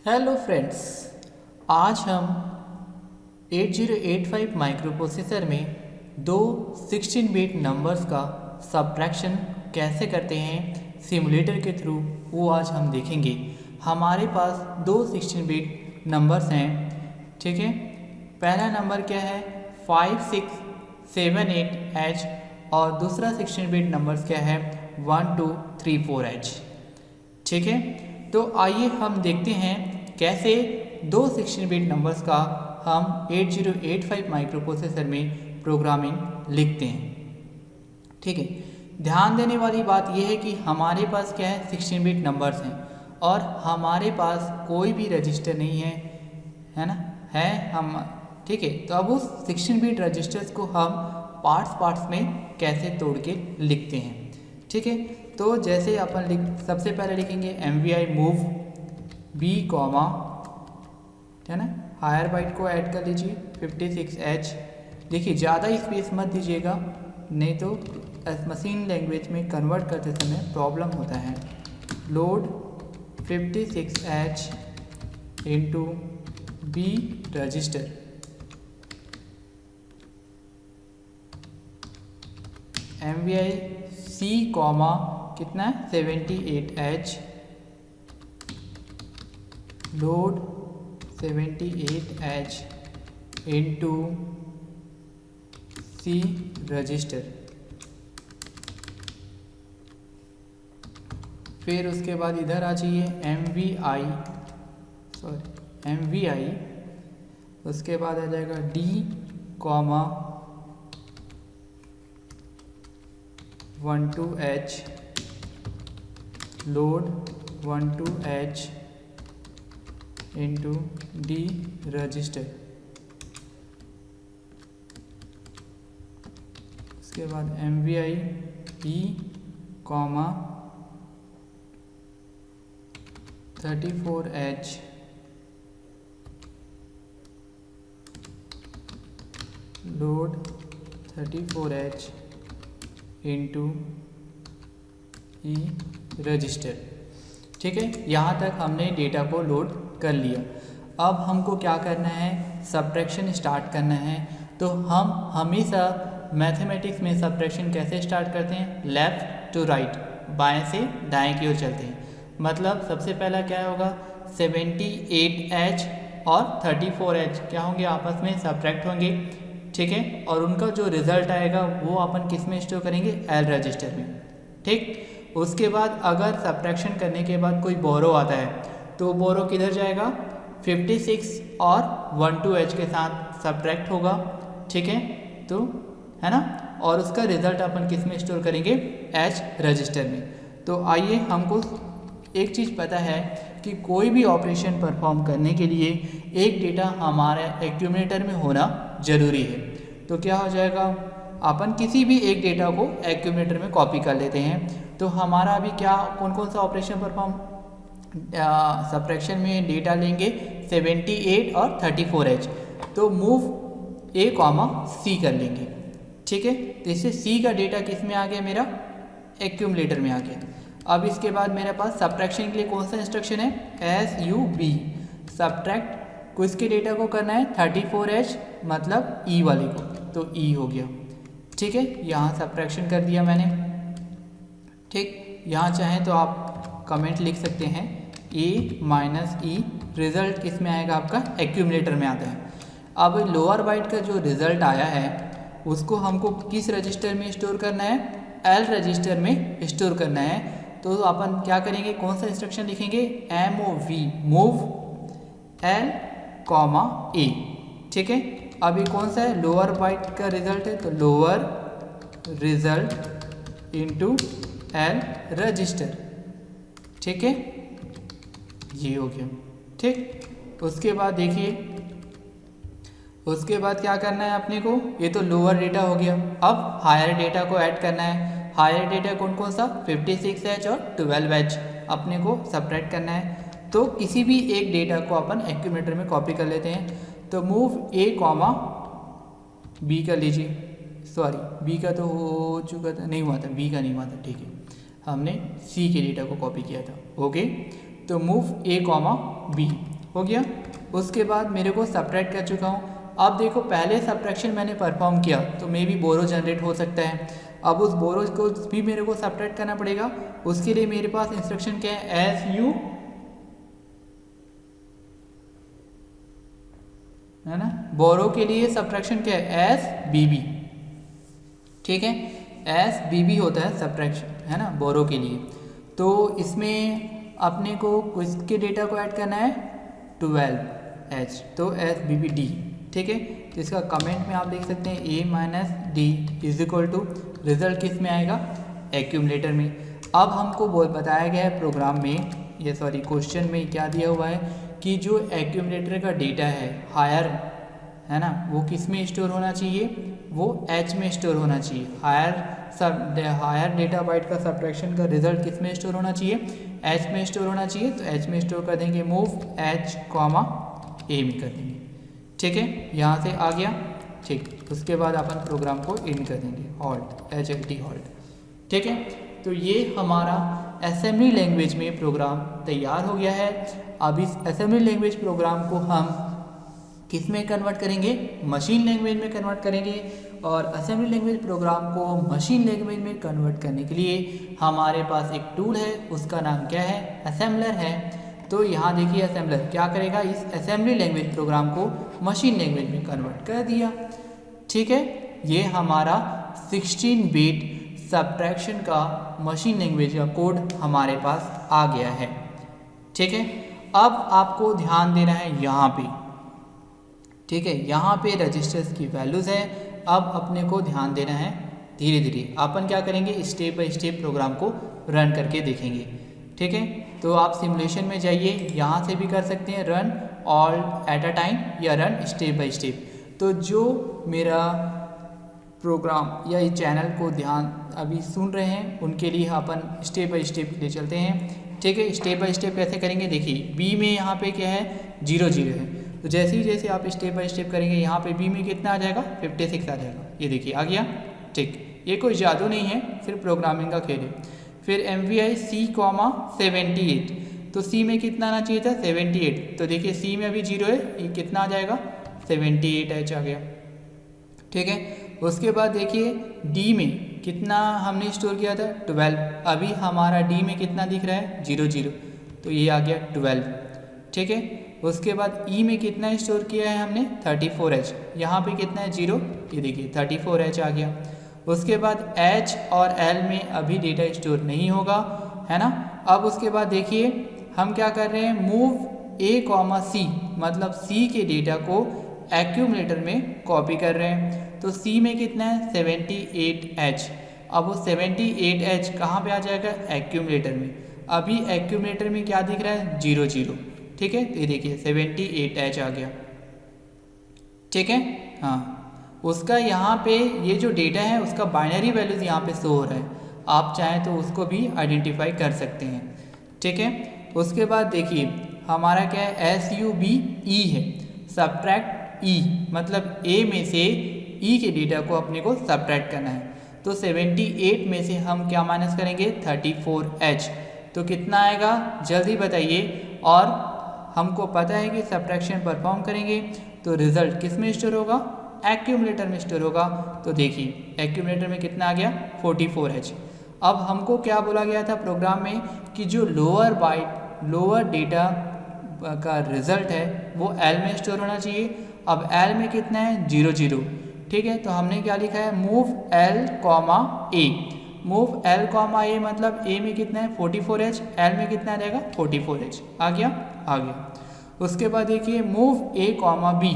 Hello friends, आज हम 8085 microprocessor में दो 16 बिट नंबर्स का सब्ट्रैक्शन कैसे करते हैं सिमुलेटर के थ्रू, वो आज हम देखेंगे। हमारे पास दो 16 बिट नंबर्स हैं, ठीक है। पहला नंबर क्या है 5678H और दूसरा 16 बिट नंबर्स क्या है 1234H, ठीक है। तो आइए हम देखते हैं कैसे दो 16 बिट नंबर्स का हम 8085 माइक्रोप्रोसेसर में प्रोग्रामिंग लिखते हैं, ठीक है। ध्यान देने वाली बात यह है कि हमारे पास क्या है 16 बिट नंबर्स हैं और हमारे पास कोई भी रजिस्टर नहीं है ना, है हम, ठीक है। तो अब उस 16 बिट रजिस्टर्स को हम पार्ट्स में कैसे तोड़ के लिखते हैं, ठीक है। तो जैसे अपन सबसे पहले लिखेंगे MVI मूव B कॉमा, है ना, हायर बाइट को ऐड कर लीजिए 56H। देखिए ज़्यादा स्पेस मत दीजिएगा, नहीं तो मशीन लैंग्वेज में कन्वर्ट करते समय प्रॉब्लम होता है। Load 56H into B register, MVI C comma कितना है 78H, load 78H into C register. फिर उसके बाद इधर आ जाइए MVI, उसके बाद आ जाएगा D comma 12H, load 12H into D register. उसके बाद MVI E comma 34H, load 34H into E register, ठीक है। यहाँ तक हमने डेटा को लोड कर लिया। अब हमको क्या करना है, सब्ट्रैक्शन स्टार्ट करना है। तो हम हमेशा मैथमेटिक्स में सब्ट्रैक्शन कैसे स्टार्ट करते हैं, लेफ़्ट टू राइट, बाएं से दाएं की ओर चलते हैं। मतलब सबसे पहला क्या होगा 78H और 34H क्या होंगे, आपस में सब्ट्रैक्ट होंगे, ठीक है। और उनका जो रिजल्ट आएगा वो अपन किस में स्टोर करेंगे, L रजिस्टर में, ठीक। उसके बाद अगर सब्ट्रैक्शन करने के बाद कोई बोरो आता है तो बोरो किधर जाएगा 56 और 12H के साथ सब्ट्रैक्ट होगा, ठीक है। तो है ना, और उसका रिजल्ट अपन किस में स्टोर करेंगे, H रजिस्टर में। तो आइए, हमको एक चीज़ पता है कि कोई भी ऑपरेशन परफॉर्म करने के लिए एक डेटा हमारे एक्यूमुलेटर में होना ज़रूरी है। तो क्या हो जाएगा, अपन किसी भी एक डेटा को एक्यूमुलेटर में कॉपी कर लेते हैं। तो हमारा अभी क्या कौन कौन सा ऑपरेशन परफॉर्म, सब्ट्रैक्शन में डेटा लेंगे 78 और 34H, तो मूव A कॉमा C कर लेंगे, ठीक है। तो इससे C का डेटा किस में आ गया, मेरा एक्यूमुलेटर में आ गया। अब इसके बाद मेरे पास सब्ट्रैक्शन के लिए कौन सा इंस्ट्रक्शन है, SUB, सब्ट्रैक्ट को इसके डेटा को करना है 34H मतलब E वाले को, तो E हो गया, ठीक है। यहाँ सब्ट्रैक्शन कर दिया मैंने, ठीक। यहाँ चाहें तो आप कमेंट लिख सकते हैं A माइनस E, रिजल्ट किस में आएगा, आपका एक्यूमुलेटर में आता है। अब लोअर बाइट का जो रिजल्ट आया है उसको हमको किस रजिस्टर में स्टोर करना है, L रजिस्टर में स्टोर करना है। तो अपन क्या करेंगे, कौन सा इंस्ट्रक्शन लिखेंगे, MOV move L comma A, ठीक है। अभी कौन सा है, लोअर बाइट का रिजल्ट है, तो lower result into L register, ठीक है, ये हो गया, ठीक। उसके बाद देखिए, उसके बाद क्या करना है अपने को, ये तो लोअर डेटा हो गया। अब हायर डेटा को ऐड करना है। हायर डेटा कौन कौन सा, 56H और 12H अपने को सब्ट्रैक्ट करना है। तो किसी भी एक डेटा को अपन एक्यूमुलेटर में कॉपी कर लेते हैं। तो मूव A कॉमा B कर लीजिए, सॉरी बी का तो हो चुका था, नहीं हुआ था, बी का नहीं हुआ था, ठीक है, हमने सी के डेटा को कॉपी किया था। ओके, तो मूव ए कॉमा बी, हो गया। उसके बाद मेरे को सब्ट्रैक्ट कर चुका हूँ। अब देखो पहले सब्ट्रैक्शन मैंने परफॉर्म किया तो मे बी बोरो जनरेट हो सकता है। अब उस बोरो को भी मेरे को सब्ट्रैक्ट करना पड़ेगा। उसके लिए मेरे पास इंस्ट्रक्शन क्या है, एस यू, है ना, बोरो के लिए सब्ट्रैक्शन क्या है, एस बी बी। ठीक है, एस बी बी होता है सब्ट्रैक्शन, है ना, बोरो के लिए। तो इसमें अपने को किसके डेटा को ऐड करना है, 12H, तो एस बी बी डी। ठीक है, तो इसका कमेंट में आप देख सकते हैं A minus D is equal to, result किस में आएगा, एक्यूमुलेटर में। अब हमको बताया गया है प्रोग्राम में, ये सॉरी क्वेश्चन में क्या दिया हुआ है कि जो एक्यूमुलेटर का डेटा है हायर, है ना, वो किस में स्टोर होना चाहिए, वो H में स्टोर होना चाहिए। हायर डेटा बाइट का सब्ट्रैक्शन का रिजल्ट किस में स्टोर होना चाहिए, H में स्टोर होना चाहिए। तो H में स्टोर कर देंगे, मूव H कॉमा A में कर देंगे। ठीक है, यहाँ से आ गया। ठीक, उसके बाद अपन प्रोग्राम को एंड कर देंगे, हॉल्ट, HLT हॉल्ट। ठीक है, तो ये हमारा असेंबली लैंग्वेज में प्रोग्राम तैयार हो गया है। अब इस असेंबली लैंग्वेज प्रोग्राम को हम किस में कन्वर्ट करेंगे, मशीन लैंग्वेज में कन्वर्ट करेंगे। और असेंबली लैंग्वेज प्रोग्राम को मशीन लैंग्वेज में कन्वर्ट करने के लिए हमारे पास एक टूल है, उसका नाम क्या है, असेंबलर है। तो यहाँ देखिए असेंबलर क्या करेगा, इस असेंबली लैंग्वेज प्रोग्राम को मशीन लैंग्वेज में कन्वर्ट कर दिया। ठीक है, ये हमारा 16 बिट सब्ट्रैक्शन का मशीन लैंग्वेज का कोड हमारे पास आ गया है। ठीक है, अब आपको ध्यान देना है यहाँ पे। ठीक है, यहाँ पे रजिस्टर्स की वैल्यूज़ है। अब अपने को ध्यान देना है, धीरे धीरे अपन क्या करेंगे, स्टेप बाय स्टेप प्रोग्राम को रन करके देखेंगे। ठीक है, तो आप सिमुलेशन में जाइए, यहाँ से भी कर सकते हैं run all at a time या रन स्टेप बाय स्टेप। तो जो मेरा प्रोग्राम या इस चैनल को ध्यान अभी सुन रहे हैं उनके लिए अपन स्टेप बाय स्टेप ले चलते हैं। ठीक है, स्टेप बाय स्टेप कैसे करेंगे, देखिए बी में यहाँ पे क्या है, 0 0 है। तो जैसे आप स्टेप बाय स्टेप करेंगे, यहाँ पे बी में कितना आ जाएगा, 56 आ जाएगा। ये देखिए आ गया। ठीक, ये कोई जादू नहीं है, सिर्फ प्रोग्रामिंग का खेल है। फिर MVI C, 78, तो C में कितना आना चाहिए था, 78। तो देखिए C में अभी 0 है, ये कितना आ जाएगा, 78H आ गया। ठीक है, उसके बाद देखिए D में कितना हमने स्टोर किया था, 12। अभी हमारा D में कितना दिख रहा है, 0 0, तो ये आ गया 12। ठीक है, उसके बाद E में कितना स्टोर किया है हमने, 34H। यहाँ पे कितना है, 0, ये देखिए 34H आ गया। उसके बाद H और L में अभी डेटा स्टोर नहीं होगा, है ना। अब उसके बाद देखिए हम क्या कर रहे हैं, मूव A, C, मतलब C के डेटा को एक्यूमुलेटर में कॉपी कर रहे हैं। तो C में कितना है, 78H। अब वो 78H कहाँ पे आ जाएगा, एक्यूमुलेटर में। अभी एक्यूमुलेटर में क्या दिख रहा है, 0 0। ठीक है, तो ये देखिए 78H आ गया। ठीक है, हाँ, उसका यहाँ पे ये जो डेटा है उसका बाइनरी वैल्यूज़ यहाँ पे शो हो रहा है। आप चाहें तो उसको भी आइडेंटिफाई कर सकते हैं। ठीक है, उसके बाद देखिए हमारा क्या है, SUBE है, सब्ट्रैक्ट E, मतलब A में से E के डेटा को अपने को सब्ट्रैक्ट करना है। तो 78 में से हम क्या माइनस करेंगे, 34H। तो कितना आएगा, जल्दी बताइए। और हमको पता है कि सब्ट्रैक्शन परफॉर्म करेंगे तो रिजल्ट किस में स्टोर होगा, एक्यूमुलेटर में स्टोर होगा। तो देखिए एक्यूमुलेटर में कितना आ गया, 44H। अब हमको क्या बोला गया था प्रोग्राम में कि जो लोअर डेटा का रिजल्ट है वो L में स्टोर होना चाहिए। अब L में कितना है, 0 0। ठीक है, तो हमने क्या लिखा है, move L, A। Move L, A, मतलब A में कितना है, 44H, L में कितना आ जाएगा, 44H आ गया। उसके बाद देखिए मूव A, B।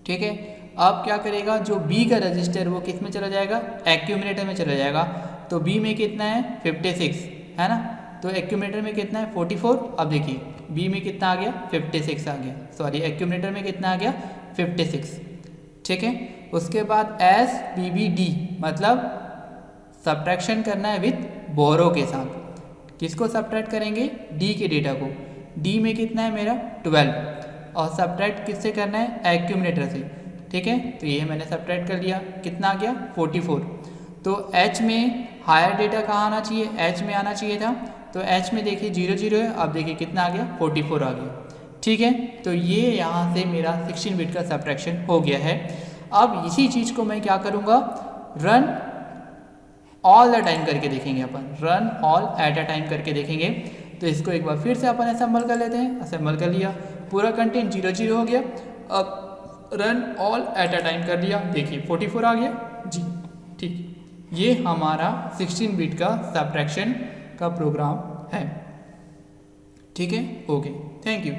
ठीक है, अब क्या करेगा, जो B का रजिस्टर वो किस में चला जाएगा, एक्यूमुलेटर में चला जाएगा। तो B में कितना है, 56, है ना। तो एक्यूमुलेटर में कितना है, 44। अब देखिए B में कितना आ गया, 56 आ गया, सॉरी एक्यूमुलेटर में कितना आ गया, 56। ठीक है, उसके बाद SBBD, मतलब सब्ट्रैक्शन करना है विथ बोरो के साथ। किसको सब्ट्रैक्ट करेंगे, D के डेटा को। D में कितना है मेरा, 12, और सब्ट्रैक्ट किससे करना है, एक्यूमुलेटर से। ठीक है, तो ये मैंने सब्ट्रैक्ट कर लिया, कितना आ गया, 44। तो H में हायर डेटा कहाँ आना चाहिए, H में आना चाहिए था। तो H में देखिए 0 0 है, अब देखिए कितना आ गया, 44 आ गया। ठीक है, तो ये यहाँ से मेरा 16 बिट का सब्ट्रैक्शन हो गया है। अब इसी चीज़ को मैं क्या करूँगा, रन ऑल द टाइम करके देखेंगे अपन, run all at a time करके देखेंगे। तो इसको एक बार फिर से अपन असेंबल कर लेते हैं। असेंबल कर लिया, पूरा कंटेंट 0 0 हो गया। अब run all at a time कर लिया, देखिए 44 आ गया जी। ठीक, ये हमारा 16 बिट का सब्ट्रैक्शन का प्रोग्राम है। ठीक है, ओके, थैंक यू।